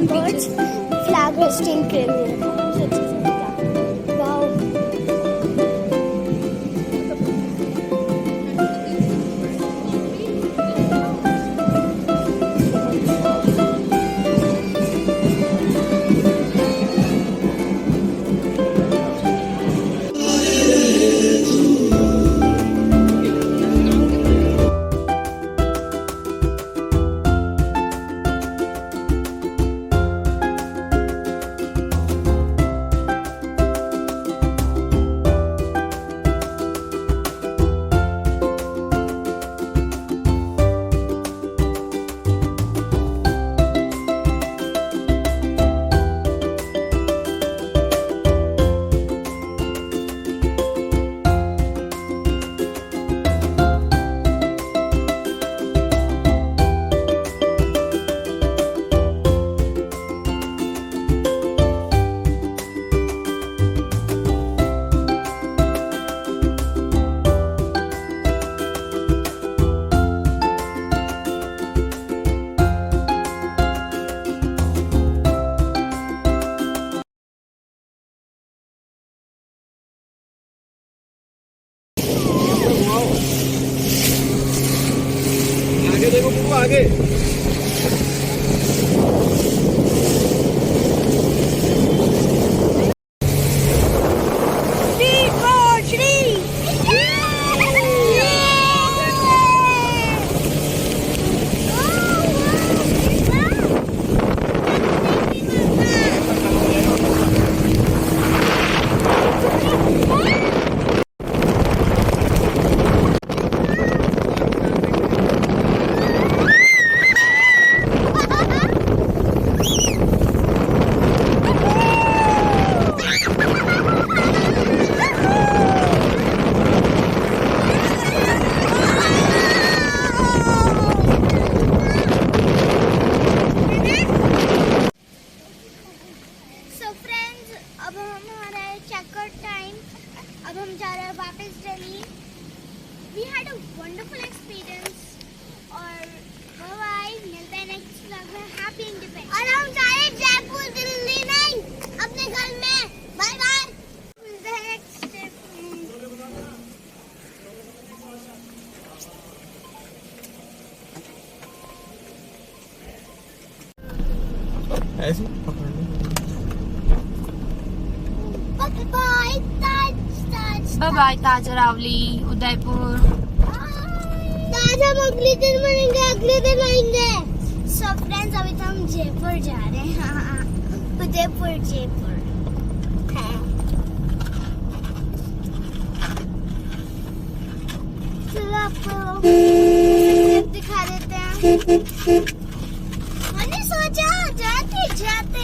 birds, flag hosting premiere. Wow. आगे देखो बुआ आगे अब हम जा रहे हैं वापस Delhi. We had a wonderful experience और बाय मिलते हैं नेक्स्ट व्लॉग में। Happy independence. और हम जा रहे हैं जयपुर, दिल्ली नहीं, अपने घर में। बाय बाय, मिलते हैं नेक्स्ट ट्रिप। ऐसे पकड़ लो। बाय बाय ताज अरावली उदयपुर। ताज हम अगले दिन मिलेंगे, अगले दिन आएंगे। सो फ्रेंड्स अभी तो हम जयपुर जा रहे हैं। हाँ, उदयपुर जयपुर है। चलो आपको दिखा देते हैं। मैंने सोचा जाते जाते